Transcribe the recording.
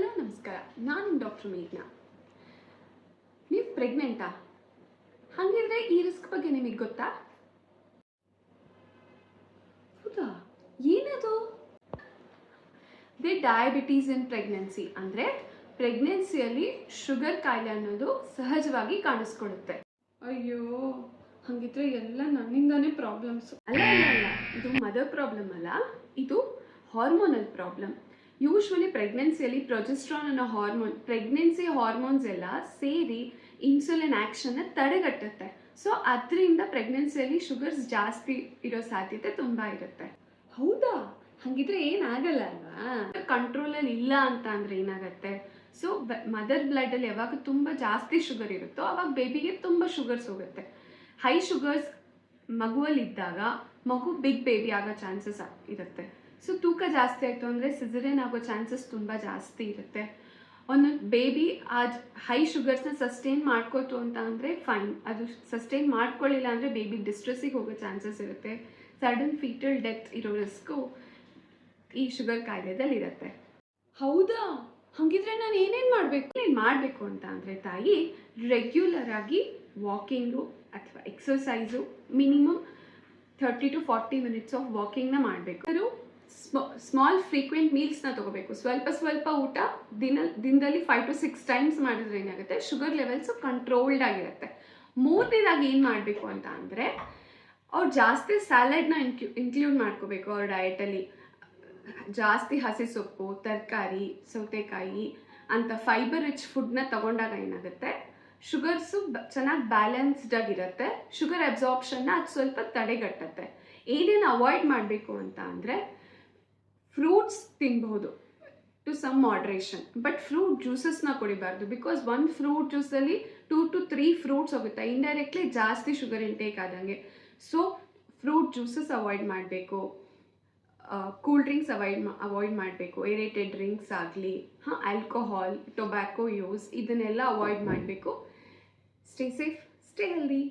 Hello ನಮಸ್ಕಾರ, ನಾನು doctor ಮೇಘ್ನಾ. ನೀವು ಪ್ರೆಗ್ನೆಂಟಾ? ಹಾಗಿದ್ರೆ ಈ ರಿಸ್ಕ್ ಬಗ್ಗೆ ನಿಮಗೆ ಗೊತ್ತಾ? ಹೌದಾ? ಏನದು? ಡಯಾಬಿಟೀಸ್ ಇನ್ ಪ್ರೆಗ್ನೆನ್ಸಿ ಅಂದರೆ ಪ್ರೆಗ್ನೆನ್ಸಿಯಲ್ಲಿ ಶುಗರ್ ಕಾಯಿಲೆ ಅನ್ನೋದು ಸಹಜವಾಗಿ ಕಾಣಿಸ್ಕೊಳ್ಳುತ್ತೆ. ಅಯ್ಯೋ, ಹಾಗಿದ್ರೆ ಎಲ್ಲ ನನ್ನಿಂದಾನೇ ಪ್ರಾಬ್ಲಮ್ಸು. ಅಲ್ಲ ಅಲ್ಲ ಅಲ್ಲ, ಇದು ಮದರ್ ಪ್ರಾಬ್ಲಮ್ ಅಲ್ಲ, ಇದು ಹಾರ್ಮೋನಲ್ ಪ್ರಾಬ್ಲಮ್. ಯೂಶ್ವಲಿ ಪ್ರೆಗ್ನೆನ್ಸಿಯಲ್ಲಿ ಪ್ರೊಜೆಸ್ಟ್ರಾನ್ ಅನ್ನೋ ಹಾರ್ಮೋನ್, ಪ್ರೆಗ್ನೆನ್ಸಿ ಹಾರ್ಮೋನ್ಸ್ ಎಲ್ಲ ಸೇರಿ ಇನ್ಸುಲಿನ್ ಆ್ಯಕ್ಷನ್ನ ತಡೆಗಟ್ಟುತ್ತೆ. ಸೊ ಅದರಿಂದ ಪ್ರೆಗ್ನೆನ್ಸಿಯಲ್ಲಿ ಶುಗರ್ಸ್ ಜಾಸ್ತಿ ಇರೋ ಸಾಧ್ಯತೆ ತುಂಬ ಇರುತ್ತೆ. ಹೌದಾ? ಹಾಗಿದ್ರೆ ಏನಾಗಲ್ಲ ಅಲ್ವಾ? ಕಂಟ್ರೋಲಲ್ಲಿ ಇಲ್ಲ ಅಂತ ಅಂದರೆ ಏನಾಗುತ್ತೆ? ಸೊ ಮದರ್ ಬ್ಲಡ್ಡಲ್ಲಿ ಯಾವಾಗ ತುಂಬ ಜಾಸ್ತಿ ಶುಗರ್ ಇರುತ್ತೋ ಆವಾಗ ಬೇಬಿಗೆ ತುಂಬ ಶುಗರ್ಸ್ ಹೋಗುತ್ತೆ. ಹೈ ಶುಗರ್ಸ್ ಮಗುವಲ್ಲಿದ್ದಾಗ ಮಗು ಬಿಗ್ ಬೇಬಿ ಆಗೋ ಚಾನ್ಸಸ್ ಇರುತ್ತೆ. ಸೊ ತೂಕ ಜಾಸ್ತಿ ಆಯಿತು ಅಂದರೆ ಸಿಸೇರಿಯನ್ ಆಗೋ ಚಾನ್ಸಸ್ ತುಂಬ ಜಾಸ್ತಿ ಇರುತ್ತೆ. ಒಂದೊಂದು ಬೇಬಿ ಆ ಹೈ ಶುಗರ್ಸ್ನ ಸಸ್ಟೈನ್ ಮಾಡ್ಕೋತು ಅಂತ ಅಂದರೆ ಫೈನ್, ಅದು ಸಸ್ಟೈನ್ ಮಾಡ್ಕೊಳ್ಳಿಲ್ಲ ಅಂದರೆ ಬೇಬಿ ಡಿಸ್ಟ್ರೆಸ್ಸಿಗೆ ಹೋಗೋ ಚಾನ್ಸಸ್ ಇರುತ್ತೆ. ಸಡನ್ ಫೀಟಲ್ ಡೆತ್ ಇರೋ ರಿಸ್ಕು ಈ ಶುಗರ್ ಕಾಯಿಲೆದಲ್ಲಿ ಇರುತ್ತೆ. ಹೌದಾ? ಹಾಗಿದ್ರೆ ನಾನು ಏನೇನು ಮಾಡಬೇಕು ಅಂತ ಅಂದರೆ ತಾಯಿ ರೆಗ್ಯುಲರ್ ಆಗಿ ವಾಕಿಂಗು ಅಥವಾ exercise minimum 30 to 40 minutes of ವಾಕಿಂಗ್ನ ಮಾಡಬೇಕು. ಅದು ಸ್ಮಾಲ್ ಫ್ರೀಕ್ವೆಂಟ್ ಮೀಲ್ಸ್ನ ತೊಗೋಬೇಕು. ಸ್ವಲ್ಪ ಊಟ ದಿನದಲ್ಲಿ 5 to 6 ಟೈಮ್ಸ್ ಮಾಡಿದ್ರೆ ಏನಾಗುತ್ತೆ, ಶುಗರ್ ಲೆವೆಲ್ಸು ಕಂಟ್ರೋಲ್ಡ್ ಆಗಿರುತ್ತೆ. ಮೂರನೇದಾಗಿ ಏನು ಮಾಡಬೇಕು ಅಂತ ಅಂದರೆ ಅವ್ರು ಜಾಸ್ತಿ ಸ್ಯಾಲಡ್ನ ಇನ್ಕ್ಲೂಡ್ ಮಾಡ್ಕೋಬೇಕು ಅವ್ರ ಡಯಟಲ್ಲಿ. ಜಾಸ್ತಿ ಹಸಿ ಸೊಪ್ಪು, ತರಕಾರಿ, ಸೌತೆಕಾಯಿ ಅಂತ ಫೈಬರ್ ರಿಚ್ ಫುಡ್ನ ತಗೊಂಡಾಗ ಏನಾಗುತ್ತೆ, ಶುಗರ್ಸು ಚೆನ್ನಾಗಿ ಬ್ಯಾಲೆನ್ಸ್ಡ್ ಆಗಿರುತ್ತೆ. ಶುಗರ್ ಅಬ್ಸಾರ್ಪ್ಷನ್ನ ಅದು ಸ್ವಲ್ಪ ತಡೆಗಟ್ಟುತ್ತೆ. ಏನೇನು ಅವಾಯ್ಡ್ ಮಾಡಬೇಕು ಅಂತ ಅಂದರೆ ಫ್ರೂಟ್ಸ್ ತಿನ್ಬಹುದು to some moderation, but fruit ಜ್ಯೂಸಸ್ನ ಕುಡಿಬಾರ್ದು. ಬಿಕಾಸ್ ಒಂದು ಫ್ರೂಟ್ ಜ್ಯೂಸಲ್ಲಿ 2 to 3 ಫ್ರೂಟ್ಸ್ ಹೋಗುತ್ತೆ, ಇಂಡೈರೆಕ್ಟ್ಲಿ ಜಾಸ್ತಿ ಶುಗರ್ ಇಂಟೇಕ್ ಆದಂಗೆ. ಸೊ ಫ್ರೂಟ್ ಜ್ಯೂಸಸ್ ಅವಾಯ್ಡ್ ಮಾಡಬೇಕು. ಕೂಲ್ ಡ್ರಿಂಕ್ಸ್ ಅವಾಯ್ಡ್ ಮಾಡಬೇಕು. ಏರೇಟೆಡ್ ಡ್ರಿಂಕ್ಸ್ ಆಗಲಿ, ಆಲ್ಕೋಹಾಲ್, ಟೊಬ್ಯಾಕೊ ಯೂಸ್ ಇದನ್ನೆಲ್ಲ ಅವಾಯ್ಡ್ ಮಾಡಬೇಕು. Stay safe, stay healthy.